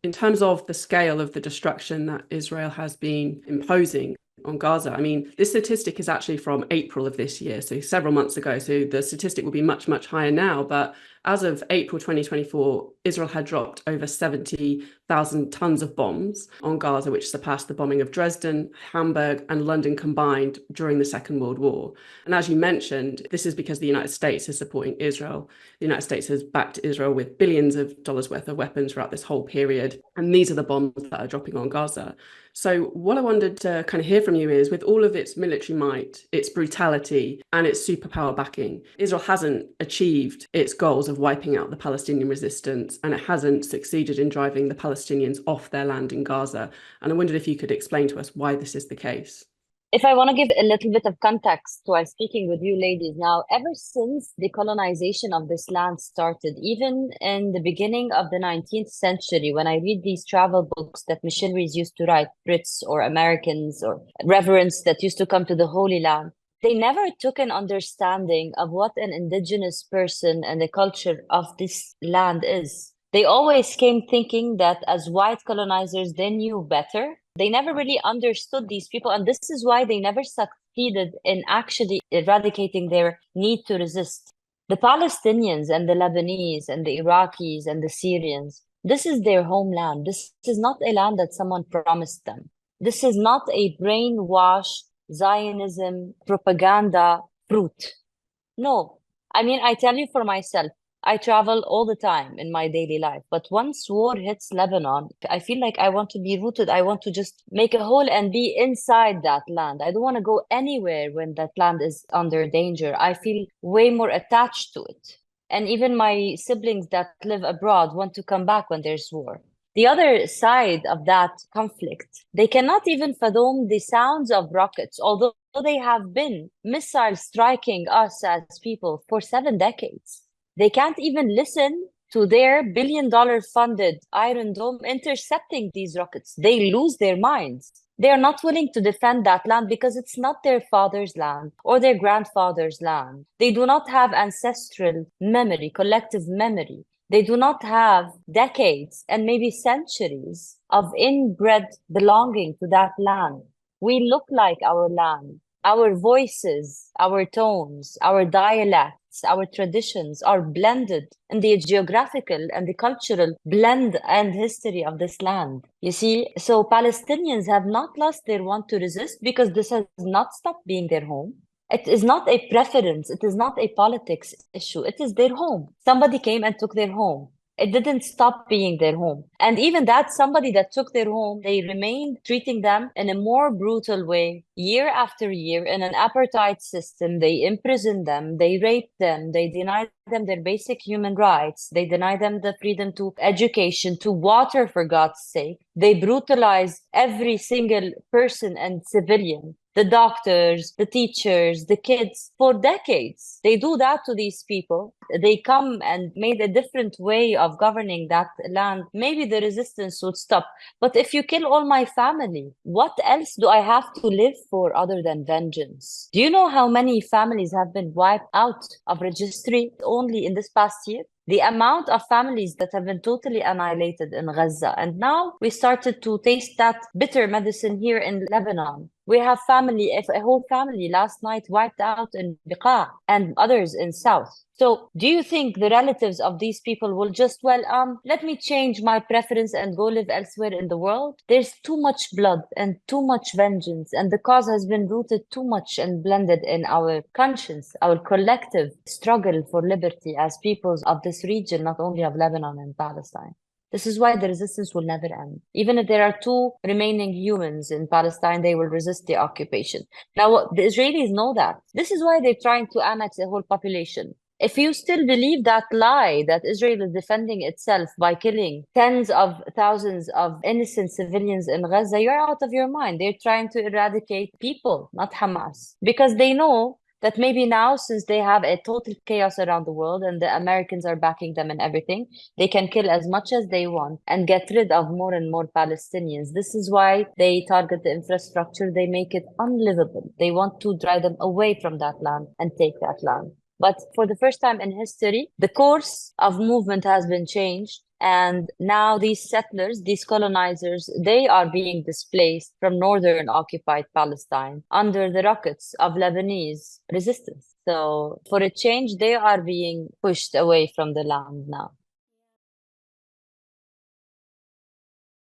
In terms of the scale of the destruction that Israel has been imposing on Gaza, I mean, this statistic is actually from April of this year, so several months ago. So the statistic will be much, much higher now. But as of April 2024, Israel had dropped over 70,000 tons of bombs on Gaza, which surpassed the bombing of Dresden, Hamburg, and London combined during the Second World War. And as you mentioned, this is because the United States is supporting Israel. The United States has backed Israel with billions of dollars worth of weapons throughout this whole period. And these are the bombs that are dropping on Gaza. So what I wanted to kind of hear from you is, with all of its military might, its brutality, and its superpower backing, Israel hasn't achieved its goals of wiping out the Palestinian resistance, and it hasn't succeeded in driving the Palestinians off their land in Gaza. And I wondered if you could explain to us why this is the case. If I want to give a little bit of context while speaking with you ladies now, ever since the colonization of this land started, even in the beginning of the 19th century, when I read these travel books that missionaries used to write, Brits or Americans or reverends that used to come to the Holy Land, they never took an understanding of what an indigenous person and the culture of this land is. They always came thinking that as white colonizers, they knew better. They never really understood these people. And this is why they never succeeded in actually eradicating their need to resist. The Palestinians and the Lebanese and the Iraqis and the Syrians, this is their homeland. This is not a land that someone promised them. This is not a brainwash Zionism propaganda fruit. No, I mean, I tell you for myself, I travel all the time in my daily life. But once war hits Lebanon, I feel like I want to be rooted. I want to just make a hole and be inside that land. I don't want to go anywhere when that land is under danger. I feel way more attached to it. And even my siblings that live abroad want to come back when there's war. The other side of that conflict, they cannot even fathom the sounds of rockets, although they have been missiles striking us as people for 7 decades. They can't even listen to their billion-dollar funded Iron Dome intercepting these rockets. They lose their minds. They are not willing to defend that land because it's not their father's land or their grandfather's land. They do not have ancestral memory, collective memory. They do not have decades and maybe centuries of inbred belonging to that land. We look like our land. Our voices, our tones, our dialects, our traditions are blended in the geographical and the cultural blend and history of this land. You see, so Palestinians have not lost their want to resist because this has not stopped being their home. It is not a preference. It is not a politics issue. It is their home. Somebody came and took their home. It didn't stop being their home. And even that somebody that took their home, they remained treating them in a more brutal way year after year in an apartheid system. They imprisoned them, they raped them, they denied them their basic human rights, they denied them the freedom to education, to water, for God's sake. They brutalized every single person and civilian. The doctors, the teachers, the kids, for decades. They do that to these people. They come and made a different way of governing that land. Maybe the resistance would stop. But if you kill all my family, what else do I have to live for other than vengeance? Do you know how many families have been wiped out of registry only in this past year? The amount of families that have been totally annihilated in Gaza. And now we started to taste that bitter medicine here in Lebanon. We have a whole family last night wiped out in Beqa and others in South. So do you think the relatives of these people will just, let me change my preference and go live elsewhere in the world? There's too much blood and too much vengeance, and the cause has been rooted too much and blended in our conscience, our collective struggle for liberty as peoples of this region, not only of Lebanon and Palestine. This is why the resistance will never end. Even if there are 2 remaining humans in Palestine, they will resist the occupation. Now, the Israelis know that. This is why they're trying to annex a whole population. If you still believe that lie that Israel is defending itself by killing tens of thousands of innocent civilians in Gaza, you're out of your mind. They're trying to eradicate people, not Hamas, because they know that maybe now, since they have a total chaos around the world and the Americans are backing them and everything, they can kill as much as they want and get rid of more and more Palestinians. This is why they target the infrastructure. They make it unlivable. They want to drive them away from that land and take that land. But for the first time in history, the course of movement has been changed. And now these settlers, these colonizers, they are being displaced from northern occupied Palestine under the rockets of Lebanese resistance. So for a change, they are being pushed away from the land now.